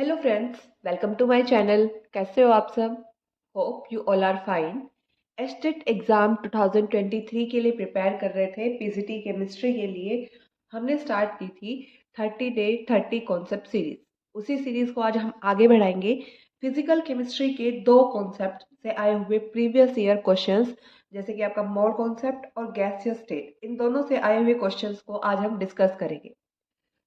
Hello friends, welcome to my channel. कैसे हो आप सब? Hope you all are fine. State exam 2023 के लिए प्रिपेयर कर रहे थे। पीजीटी केमिस्ट्री के लिए हमने स्टार्ट की थी 30 डे 30 कॉन्सेप्ट सीरीज। उसी सीरीज़ को आज हम आगे बढ़ाएंगे। फिजिकल केमिस्ट्री के दो कॉन्सेप्ट से आए हुए प्रीवियस ईयर क्वेश्चंस, जैसे कि आपका मोल कॉन्सेप्ट और गैसियस स्टेट, इन दोनों से आए हुए क्वेश्चंस को आज हम डिस्कस करेंगे।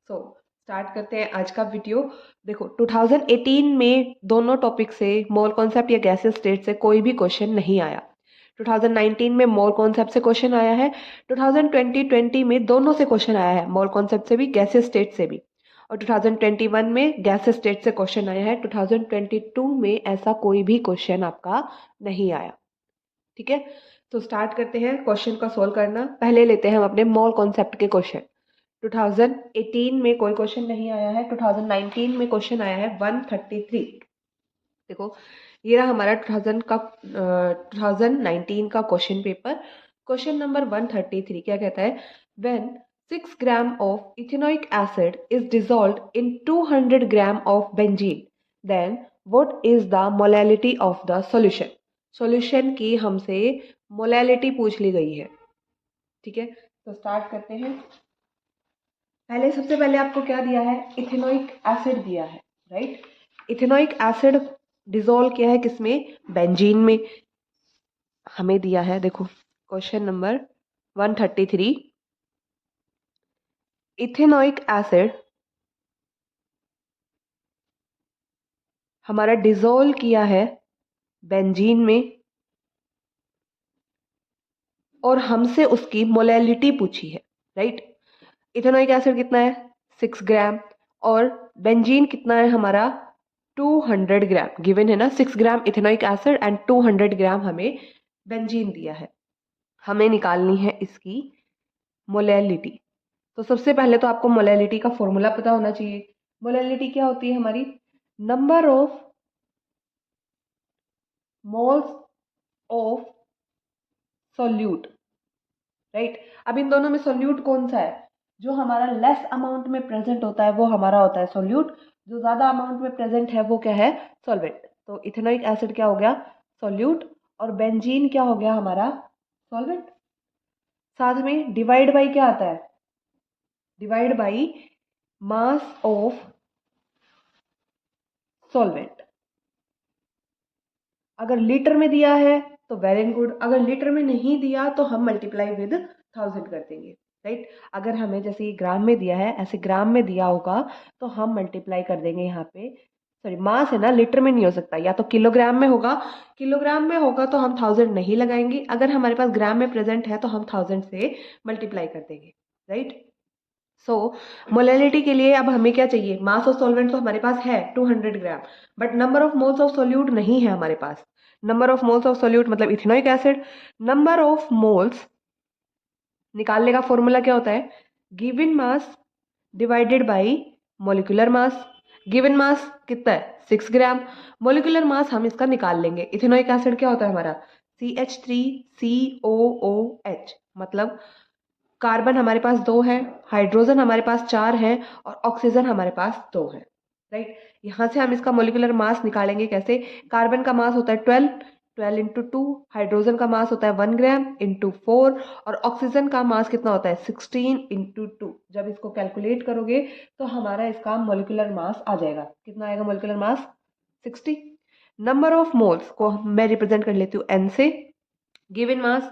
सो स्टार्ट करते हैं आज का वीडियो। देखो, 2018 में दोनों टॉपिक से, मोल कॉन्सेप्ट या गैसेस स्टेट से, कोई भी क्वेश्चन नहीं आया। 2019 में मोल कॉन्सेप्ट से क्वेश्चन आया है। 2020 में दोनों से क्वेश्चन आया है, मोल कॉन्सेप्ट से भी, गैसेस स्टेट से भी। और 2021 में गैसेस स्टेट से क्वेश्चन आया है। 2022 में ऐसा कोई भी क्वेश्चन आपका नहीं आया। ठीक है, तो स्टार्ट करते हैं क्वेश्चन का सोल्व करना। पहले लेते हैं हम अपने मोल कॉन्सेप्ट के क्वेश्चन। 2018 में कोई क्वेश्चन नहीं आया है। 2019 में क्वेश्चन आया है 133। देखो, ये रहा हमारा 2019 का क्वेश्चन पेपर। क्वेश्चन नंबर 133 क्या कहता है? When 6 gram of ethanoic acid is dissolved in 200 gram of benzene, then what is the molality of the solution. Solution की हमसे मोलैलिटी पूछ ली गई है। ठीक है, तो स्टार्ट करते हैं। सबसे पहले आपको क्या दिया है? इथेनोइक एसिड दिया है, राइट। इथेनोइक एसिड डिसॉल्व किया है किसमें? बेंजीन में हमें दिया है। देखो, क्वेश्चन नंबर 133, इथेनोइक एसिड हमारा डिसॉल्व किया है बेंजीन में, और हमसे उसकी मोलैलिटी पूछी है, राइट। इथेनोइक एसिड कितना है? 6 ग्राम। और बेंजीन कितना है हमारा? 200 ग्राम गिवन है ना। 6 ग्राम इथेनोइक एसिड एंड 200 ग्राम हमें बेंजीन दिया है। हमें निकालनी है इसकी मोलैलिटी। तो सबसे पहले तो आपको मोलैलिटी का फॉर्मूला पता होना चाहिए। मोलैलिटी क्या होती है हमारी? Number of moles of solute, right. अब इन दोनों में सोल्यूट कौन सा है? जो हमारा लेस अमाउंट में प्रेजेंट होता है वो हमारा होता है सोल्यूट। जो ज्यादा अमाउंट में प्रेजेंट है वो क्या है? सॉल्वेंट। तो इथेनोइक एसिड क्या हो गया? सोल्यूट। और बेंजीन क्या हो गया हमारा? सॉल्वेंट। साथ में डिवाइड बाई क्या आता है? Divide by mass of solvent. अगर लीटर में दिया है तो वेल एंड गुड, अगर लीटर में नहीं दिया तो हम मल्टीप्लाई विद 1000 कर देंगे, राइट। अगर हमें जैसे ग्राम में दिया है, ऐसे ग्राम में दिया होगा तो हम मल्टीप्लाई कर देंगे यहाँ पे। सॉरी, मास है ना, लीटर में नहीं हो सकता, या तो किलोग्राम में होगा। किलोग्राम में होगा तो हम 1000 नहीं लगाएंगे। अगर हमारे पास ग्राम में प्रेजेंट है तो हम 1000 से मल्टीप्लाई कर देंगे, राइट। सो मोलैलिटी के लिए अब हमें क्या चाहिए? मास ऑफ सॉल्वेंट तो हमारे पास है 200 gram, but number of moles of solute नहीं है हमारे पास। Number of moles of solute मतलब ethanoic acid. Number of moles निकालने का फॉर्मूला क्या होता है? Given mass divided by molecular mass. Given mass कितना है? 6 ग्राम। मोलिकुलर मास हम इसका निकाल लेंगे। इथेनोइक एसिड क्या होता है हमारा? CH3COOH, मतलब कार्बन हमारे पास 2 है, हाइड्रोजन हमारे पास 4 है, और ऑक्सीजन हमारे पास 2 है, राइट। यहाँ से हम इसका मोलिकुलर मास निकालेंगे कैसे? कार्बन का मास होता है 12, 12 इंटू 2। हाइड्रोजन का मास होता है 1 ग्राम इंटू 4। और ऑक्सीजन का मास कितना होता है? 16 इंटू 2। जब इसको कैलकुलेट करोगे तो हमारा इसका मोलिकुलर मास आ जाएगा। कितना आएगा molecular mass? 60। Number of moles को मैं रिप्रेजेंट कर लेती हूँ N से। गिवन मास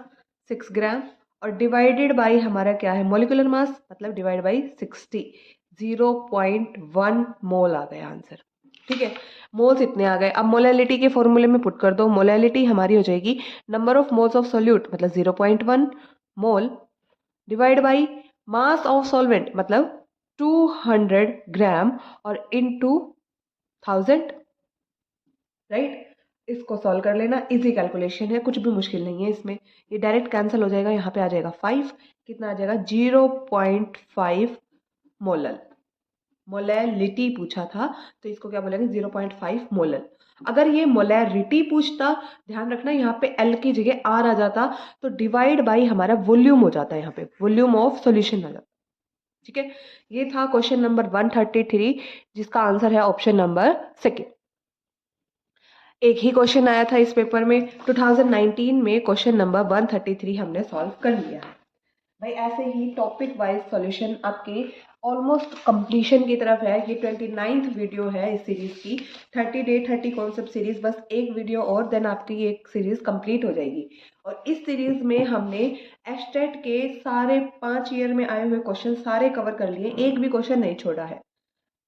6 ग्राम, और डिवाइडेड बाई हमारा क्या है? मोलिकुलर मास, मतलब डिवाइड बाई 60। 0.1 मोल आ गया आंसर। ठीक है, मोल्स इतने आ गए। अब मोलैलिटी के फॉर्मूले में पुट कर दो। मोलैलिटी हमारी हो जाएगी number of moles of solute मतलब 0.1 mole, divide by mass of solvent मतलब 200 ग्राम, और इनटू 1000, राइट। इसको सॉल्व कर लेना, इजी कैलकुलेशन है, कुछ भी मुश्किल नहीं है इसमें। ये डायरेक्ट कैंसिल हो जाएगा, यहाँ पे आ जाएगा 5। कितना आ जाएगा? 0.5 मोलल। मोलैलिटी पूछा था तो इसको क्या बोलेंगे? 0.5 मोलल। अगर ये मोलैरिटी पूछता, ध्यान रखना यहाँ पे एल की जगह आर आ जाता, तो डिवाइड बाई हमारा वॉल्यूम हो जाता है, यहाँ पे वॉल्यूम ऑफ सॉल्यूशन आ जाता। ठीक है, ये था क्वेश्चन नंबर 133 जिसका आंसर है ऑप्शन नंबर सेकेंड। एक ही क्वेश्चन आया था इस पेपर में, 2019 में क्वेश्चन नंबर 133 हमने सॉल्व कर लिया है। भाई ऐसे ही टॉपिक वाइज सॉल्यूशन आपके ऑलमोस्ट कंप्लीशन की तरफ है। ये 29th वीडियो है इस सीरीज की, 30 डे 30 कॉन्सेप्ट सीरीज। बस एक वीडियो और देन आपकी ये सीरीज कंप्लीट हो जाएगी। और इस सीरीज में हमने एस्टेट के सारे 5 ईयर में आए हुए क्वेश्चन सारे कवर कर लिए, एक भी क्वेश्चन नहीं छोड़ा है।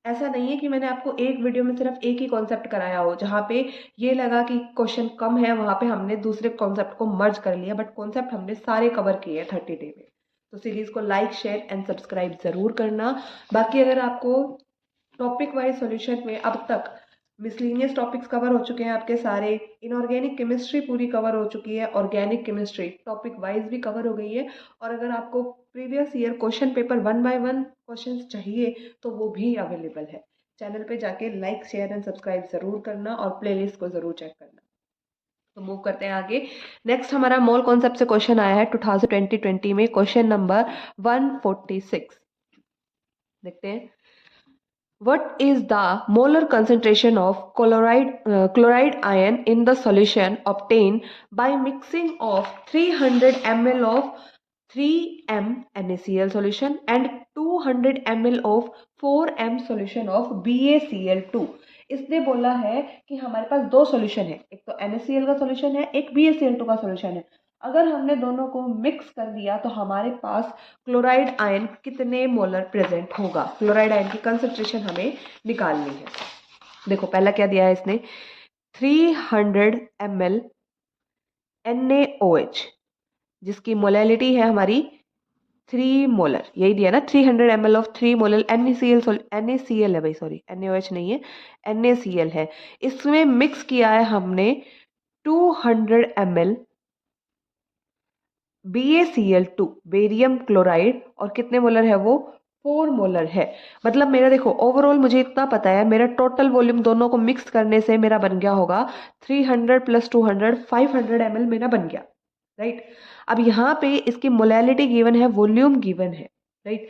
ऐसा नहीं है कि मैंने आपको एक वीडियो में सिर्फ एक ही कॉन्सेप्ट कराया हो, जहाँ पे ये लगा कि क्वेश्चन कम है वहाँ पे हमने दूसरे कॉन्सेप्ट को मर्ज कर लिया, बट कॉन्सेप्ट हमने सारे कवर किए हैं 30 डे में। तो सीरीज को लाइक शेयर एंड सब्सक्राइब जरूर करना। बाकी अगर आपको टॉपिक वाइज सॉल्यूशन में अब तक मिसलिनियस टॉपिक्स कवर हो चुके हैं आपके सारे, इनऑर्गेनिक केमिस्ट्री पूरी कवर हो चुकी है, ऑर्गेनिक केमिस्ट्री टॉपिक वाइज भी कवर हो गई है, और अगर आपको previous year question paper 1 by 1 questions चाहिए तो वो भी अवेलेबल है। चैनल पे जाके लाइक शेयर एंड सब्सक्राइब जरूर करना और प्लेलिस्ट को जरूर चेक करना। तो मूव करते हैं आगे। नेक्स्ट हमारा मोल कॉन्सेप्ट से क्वेश्चन आया है 2020 में, क्वेश्चन नंबर 146। देखते हैं, what is the molar concentration of chloride ion in the solution obtained by mixing of 300 ml of 3m NaCl solution and 200 ml of 4m solution of BaCl2। इसने बोला है कि हमारे पास दो सॉल्यूशन है, एक तो NaCl का सॉल्यूशन है, एक BaCl2 का सॉल्यूशन है। अगर हमने दोनों को मिक्स कर दिया तो हमारे पास क्लोराइड आयन कितने मोलर प्रेजेंट होगा। क्लोराइड आयन की कंसंट्रेशन हमें निकालनी है। देखो पहला क्या दिया है इसने, 300 ml NaOH जिसकी मोलैलिटी है हमारी 3 मोलर, यही दिया ना, 300 ml ऑफ 3 मोलर NaCl है भाई, सॉरी NaOH नहीं है, NaCl है। इसमें मिक्स किया है हमने 200 ml BaCl2 बेरियम क्लोराइड, और कितने मोलर है वो, 4 मोलर है। मतलब मेरा देखो ओवरऑल मुझे इतना पता है, मेरा टोटल वॉल्यूम दोनों को मिक्स करने से मेरा बन गया होगा 300 + 200 500 ml मेरा बन गया, राइट। अब यहाँ पे इसकी मोलैलिटी गिवन है, वॉल्यूम गिवन है, राइट।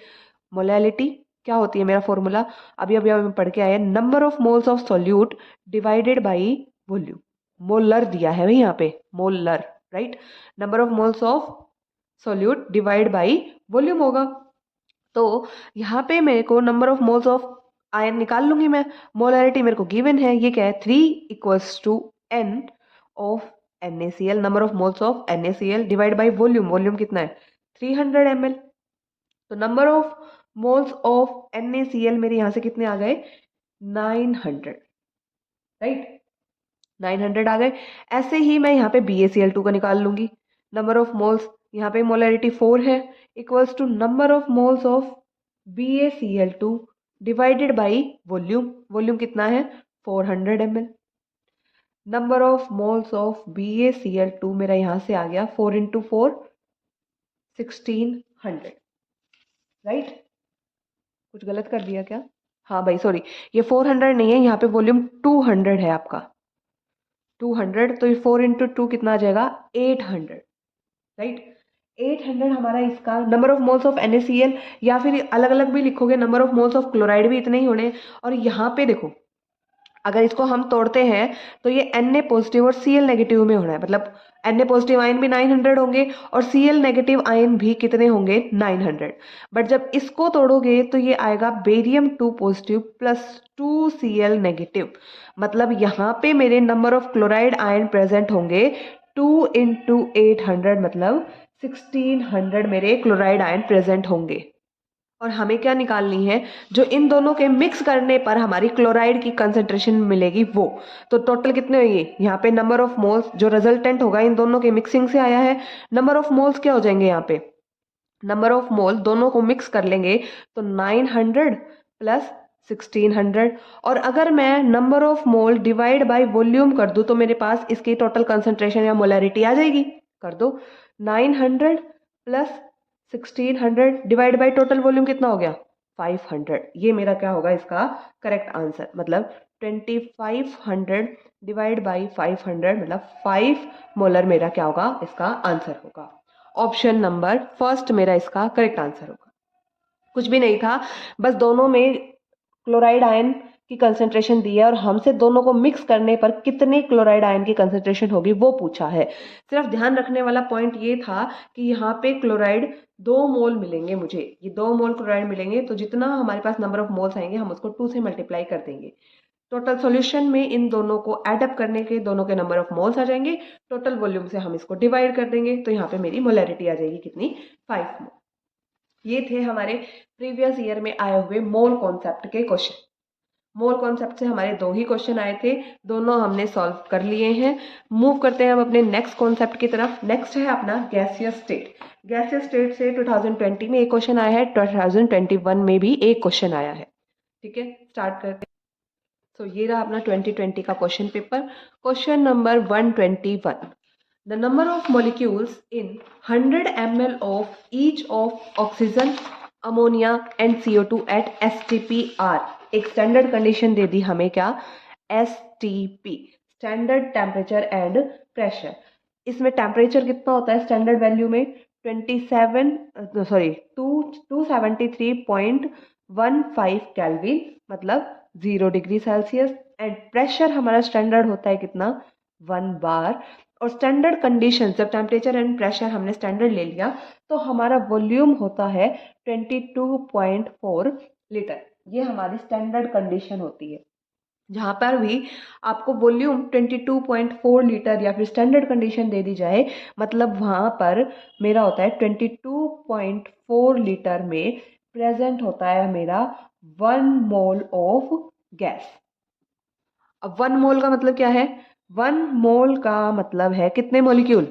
मोलैलिटी क्या होती है, मेरा फॉर्मूला अभी अभी हम पढ़ के आए, number of moles of solute divided by volume. Molar दिया है भाई यहाँ पे, molar, right. Number of moles of solute divide by volume होगा। तो यहाँ पे मेरे को number of moles of ion निकाल लूंगी मैं। मोलैरिटी मेरे को गिवन है, ये क्या है, 3 = n of NaCl, number of moles of NaCl divide by volume. Volume कितना है, 300 ml। तो number of moles of NaCl मेरे यहाँ से कितने आ गए, 900, राइट, 900 आ गए। ऐसे ही मैं यहाँ पे BaCl2 का निकाल लूंगी। नंबर ऑफ मोल्स, यहाँ पे मोलैरिटी 4 है, equals to number of moles of BaCl2 divided by volume. Volume कितना है, 400 ml। Number of moles of BaCl2 मेरा यहाँ से आ गया 4 × 4 1600, राइट। कुछ गलत कर दिया क्या, हाँ भाई सॉरी, ये 400 नहीं है, यहाँ पे वॉल्यूम 200 है आपका, 200। तो ये 4 × 2 कितना आ जाएगा, 800, राइट। 800 हमारा इसका number of moles of NaCl, या फिर अलग अलग भी लिखोगे, number of moles of chloride भी इतने ही होने। और यहाँ पे देखो अगर इसको हम तोड़ते हैं तो ये Na पॉजिटिव और Cl नेगेटिव में होना है, मतलब Na पॉजिटिव आयन भी 900 होंगे और Cl नेगेटिव आयन भी कितने होंगे, 900। बट जब इसको तोड़ोगे तो ये आएगा barium 2 positive plus 2 Cl negative. मतलब यहाँ पे मेरे number of chloride ion present होंगे 2 × 800, मतलब 1600 मेरे क्लोराइड आयन प्रेजेंट होंगे। और हमें क्या निकालनी है, जो इन दोनों के मिक्स करने पर हमारी क्लोराइड की कंसंट्रेशन मिलेगी वो। तो टोटल कितने होंगे, यहाँ पे नंबर ऑफ मोल्स जो रिजल्टेंट होगा इन दोनों के मिक्सिंग से आया है, नंबर ऑफ मोल्स क्या हो जाएंगे, यहाँ पे नंबर ऑफ मोल दोनों को मिक्स कर लेंगे तो 900 + 1600। और अगर मैं number of mole divide by volume कर दूं तो मेरे पास इसकी टोटल कंसंट्रेशन या मोलैरिटी आ जाएगी। कर दो, 900 + 1600 डिवाइड बाय टोटल वॉल्यूम कितना हो गया, 500। ये मेरा क्या होगा इसका करेक्ट आंसर, मतलब 2500 डिवाइड बाई 500 मतलब 5 मोलर मेरा क्या होगा, इसका आंसर होगा। ऑप्शन नंबर फर्स्ट मेरा इसका करेक्ट आंसर होगा। कुछ भी नहीं था, बस दोनों में क्लोराइड आयन की कंसंट्रेशन दी है और हमसे दोनों को मिक्स करने पर कितने क्लोराइड आयन की कंसंट्रेशन होगी वो पूछा है। सिर्फ ध्यान रखने वाला पॉइंट ये था कि यहाँ पे क्लोराइड 2 मोल मिलेंगे मुझे, ये 2 मोल क्लोराइड मिलेंगे, तो जितना हमारे पास नंबर ऑफ मोल्स आएंगे हम उसको 2 से मल्टीप्लाई कर देंगे। टोटल सॉल्यूशन में इन दोनों को ऐड अप करने के दोनों के नंबर ऑफ मोल्स आ जाएंगे, टोटल वॉल्यूम से हम इसको डिवाइड कर देंगे, तो यहाँ पे मेरी मोलैरिटी आ जाएगी कितनी, 5 मोल। ये थे हमारे प्रीवियस ईयर में आए हुए मोल कॉन्सेप्ट के क्वेश्चन। मोल कॉन्सेप्ट से हमारे 2 ही क्वेश्चन आए थे, दोनों हमने सॉल्व कर लिए हैं। मूव करते हैं हम अपने नेक्स्ट कॉन्सेप्ट की तरफ। नेक्स्ट है अपना गैसियस स्टेट। गैसियस स्टेट से 2020 में एक क्वेश्चन आया है, 2021 में भी एक क्वेश्चन आया है। ठीक है, स्टार्ट करते हैं। तो ये रहा अपना 2020 का question paper. Question number 121। The number of molecules in 100 ml of each of oxygen, ammonia and CO2 at STP are। एक स्टैंडर्ड कंडीशन दे दी हमें, क्या, STP, standard temperature and pressure. इसमें टेम्परेचर कितना होता है स्टैंडर्ड वैल्यू में, 273.15 केल्विन, मतलब 0 degree Celsius. And pressure हमारा स्टैंडर्ड होता है कितना, 1 बार। और स्टैंडर्ड कंडीशन, जब टेम्परेचर एंड प्रेशर हमने स्टैंडर्ड ले लिया तो हमारा वॉल्यूम होता है 22.4 लीटर। ये हमारी स्टैंडर्ड कंडीशन होती है। जहाँ पर भी आपको वॉल्यूम 22.4 लीटर या फिर स्टैंडर्ड कंडीशन दे दी जाए, मतलब वहाँ पर मेरा होता है 22.4 लीटर में प्रेजेंट होता है मेरा 1 मोल ऑफ गैस। अब 1 मोल का मतलब क्या है, 1 मोल का मतलब है कितने molecule,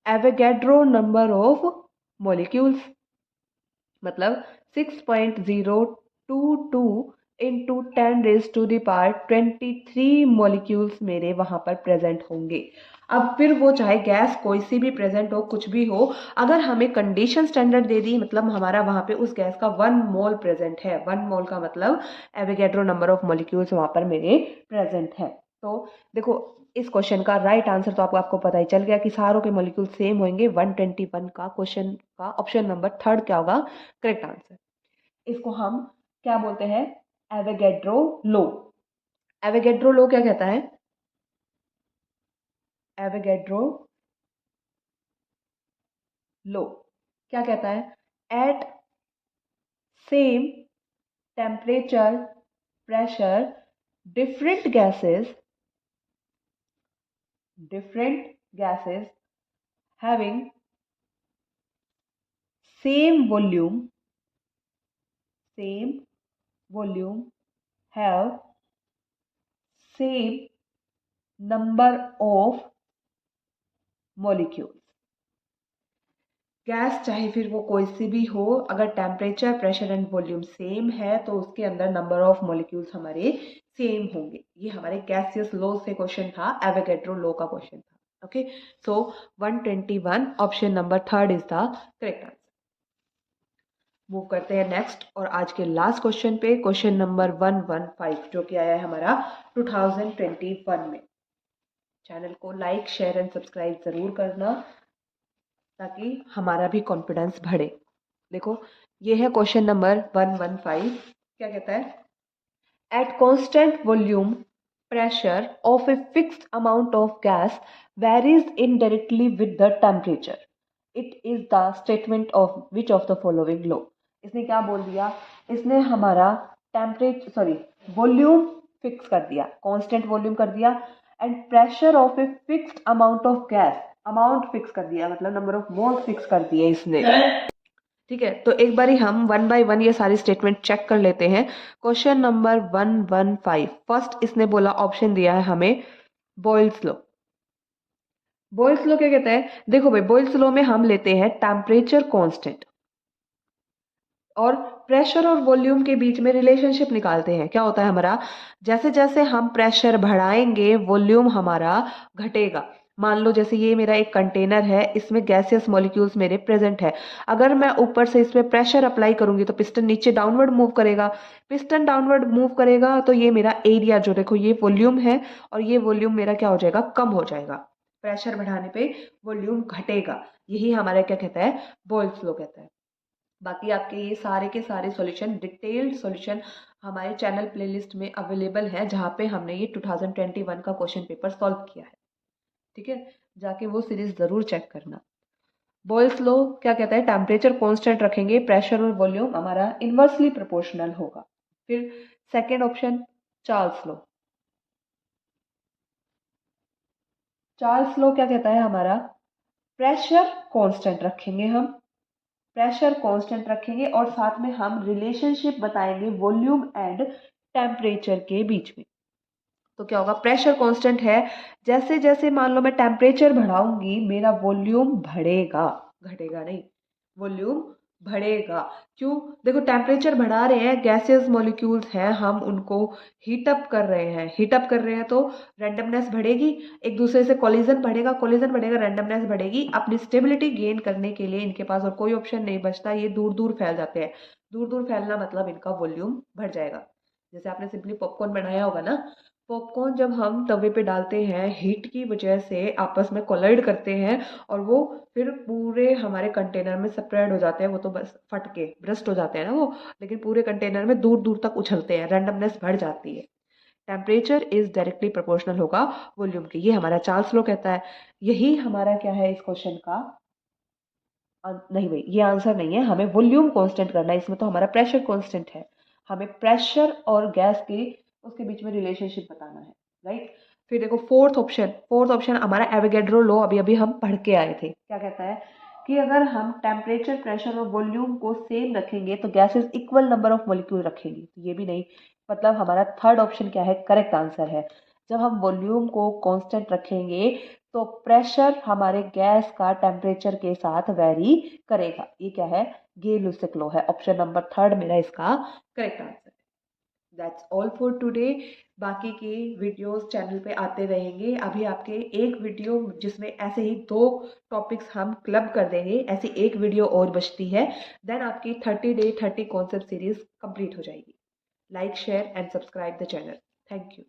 Avogadro number of molecules, मतलब 6.022 इंटू 10⁻⁻23 मॉलिक्यूल्स मेरे वहां पर प्रेजेंट होंगे। अब फिर वो चाहे गैस कोई सी भी प्रेजेंट हो, कुछ भी हो, अगर हमें कंडीशन स्टैंडर्ड दे दी, मतलब हमारा वहां पे उस गैस का 1 मोल प्रेजेंट है। 1 मोल का मतलब एवोगैड्रो नंबर ऑफ मॉलिक्यूल्स वहां पर मेरे प्रेजेंट है। तो देखो, इस क्वेश्चन का राइट आंसर तो आपको पता ही चल गया कि सारों के मॉलिक्यूल सेम होंगे। 121 का क्वेश्चन का ऑप्शन नंबर 3 क्या होगा करेक्ट आंसर। इसको हम क्या बोलते हैं, एवोगैड्रो लो। एवोगैड्रो लो क्या कहता है, एवोगैड्रो लो क्या कहता है, at same temperature pressure different gases having same volume have same number of molecules। Gas चाहे फिर वो कोई सी भी हो, अगर temperature pressure and volume same है तो उसके अंदर नंबर ऑफ मॉलिक्यूल्स हमारे सेम होंगे। ये हमारे गैसियस लॉ से क्वेश्चन था, एवोगैड्रो लॉ का क्वेश्चन था। Okay, so 121 option number 3 is the correct answer. Move करते हैं नेक्स्ट और आज के लास्ट क्वेश्चन पे, क्वेश्चन नंबर 115 जो कि आया है हमारा 2021 में। चैनल को लाइक शेयर एंड सब्सक्राइब जरूर करना ताकि हमारा भी कॉन्फिडेंस बढ़े। देखो, ये है क्वेश्चन नंबर 115। क्या कहता है, at constant volume pressure of a fixed amount of gas varies indirectly with the temperature. It is the statement of which of the following law. इसने क्या बोल दिया, इसने हमारा वॉल्यूम फिक्स कर दिया, कांस्टेंट वॉल्यूम कर दिया, and pressure of a fixed amount of gas, amount fix कर दिया, मतलब नंबर ऑफ मोल्स फिक्स कर दिए इसने। ठीक है, तो एक बारी हम 1 बाय 1 ये सारी स्टेटमेंट चेक कर लेते हैं। क्वेश्चन नंबर 115 फर्स्ट इसने बोला, ऑप्शन दिया है हमें बॉयल्स लॉ। बॉयल्स लॉ क्या कहता है, देखो भाई, बॉयल्स लॉ में हम लेते हैं टेम्परेचर कांस्टेंट और प्रेशर और वॉल्यूम के बीच में रिलेशनशिप निकालते हैं। क्या होता है हमारा, जैसे जैसे हम प्रेशर बढ़ाएंगे वॉल्यूम हमारा घटेगा। मान लो जैसे ये मेरा एक कंटेनर है, इसमें गैसियस मॉलिक्यूल्स मेरे प्रेजेंट है। अगर मैं ऊपर से इसमें प्रेशर अप्लाई करूंगी तो पिस्टन नीचे डाउनवर्ड मूव करेगा। पिस्टन डाउनवर्ड मूव करेगा तो ये मेरा एरिया, जो देखो ये वॉल्यूम है और ये वॉल्यूम मेरा क्या हो जाएगा, कम हो जाएगा। प्रेशर बढ़ाने पे वॉल्यूम घटेगा। यही हमारा क्या कहता है, बॉयल्स लॉ कहता है। बाकी आपके ये सारे के सारे सॉल्यूशन, डिटेल्ड सॉल्यूशन हमारे चैनल प्लेलिस्ट में अवेलेबल है, जहाँ पे हमने ये 2021 का क्वेश्चन पेपर सॉल्व किया है। ठीक है, जाके वो सीरीज ज़रूर चेक करना। बॉयल्स लॉ क्या कहता है? टेम्परेचर कांस्टेंट रखेंगे, प्रेशर और वॉल्यूम हमारा इन्वर्सली प्रोपोर्शनल होगा। फिर second option Charles law. Charles law क्या कहता है हमारा? प्रेशर कांस्टेंट रखेंगे हम, प्रेशर कांस्टेंट रखेंगे और साथ में हम रिलेशनशिप बताएंगे वॉल्यूम एंड टेम्परेचर के बीच में। तो क्या होगा? प्रेशर कांस्टेंट है, जैसे जैसे मान लो मैं टेम्परेचर बढ़ाऊंगी मेरा वॉल्यूम बढ़ेगा, घटेगा नहीं, वॉल्यूम बढ़ेगा। क्यों? देखो टेम्परेचर बढ़ा रहे हैं, गैसेस मॉलिक्यूल्स हैं, हम उनको हीटअप कर रहे हैं, हीटअप कर रहे हैं तो रैंडमनेस बढ़ेगी, एक दूसरे से कोलिजन बढ़ेगा, कोलिजन बढ़ेगा, रैंडमनेस बढ़ेगी। अपनी स्टेबिलिटी गेन करने के लिए इनके पास और कोई ऑप्शन नहीं बचता, ये दूर दूर फैल जाते हैं। दूर दूर फैलना मतलब इनका वॉल्यूम बढ़ जाएगा। जैसे आपने सिंपली पॉपकॉर्न बनाया होगा ना, पॉपकॉर्न जब हम तवे पे डालते हैं, हीट की वजह से आपस में कोलाइड करते हैं और वो फिर पूरे हमारे कंटेनर में स्प्रेड हो जाते हैं, वो तो बस फट के ब्रस्ट हो जाते हैं ना वो, लेकिन पूरे कंटेनर में दूर दूर तक उछलते हैं, रैंडमनेस बढ़ जाती है। टेम्परेचर इज डायरेक्टली प्रोपोर्शनल होगा वॉल्यूम के, ये हमारा चार्ल्स लॉ कहता है। यही हमारा क्या है इस क्वेश्चन का? नहीं भाई, ये आंसर नहीं है, हमें वॉल्यूम कांस्टेंट करना है, इसमें तो हमारा प्रेशर कांस्टेंट है। हमें प्रेशर और गैस के उसके बीच में रिलेशनशिप बताना है, राइट। फिर देखो फोर्थ ऑप्शन, फोर्थ ऑप्शन हमारा एवोगैड्रो लॉ अभी अभी हम पढ़ के आए थे। क्या कहता है कि अगर हम टेम्परेचर, प्रेशर और वॉल्यूम को सेम रखेंगे तो gases equal number of molecule रखेंगी। तो ये भी नहीं, मतलब हमारा थर्ड ऑप्शन क्या है? करेक्ट आंसर है। जब हम वॉल्यूम को कांस्टेंट रखेंगे तो प्रेशर हमारे गैस का टेम्परेचर के साथ वेरी करेगा। ये क्या है? गे-लुसिक लॉ है। ऑप्शन नंबर थर्ड मेरा इसका करेक्ट आंसर है। That's all for today. बाकी की वीडियोस चैनल पे आते रहेंगे। अभी आपके एक वीडियो जिसमें ऐसे ही 2 टॉपिक्स हम क्लब कर देंगे, ऐसी एक वीडियो और बचती है, देन आपकी 30 डे 30 कॉन्सेप्ट सीरीज कंप्लीट हो जाएगी। Like, share and subscribe the channel. Thank you.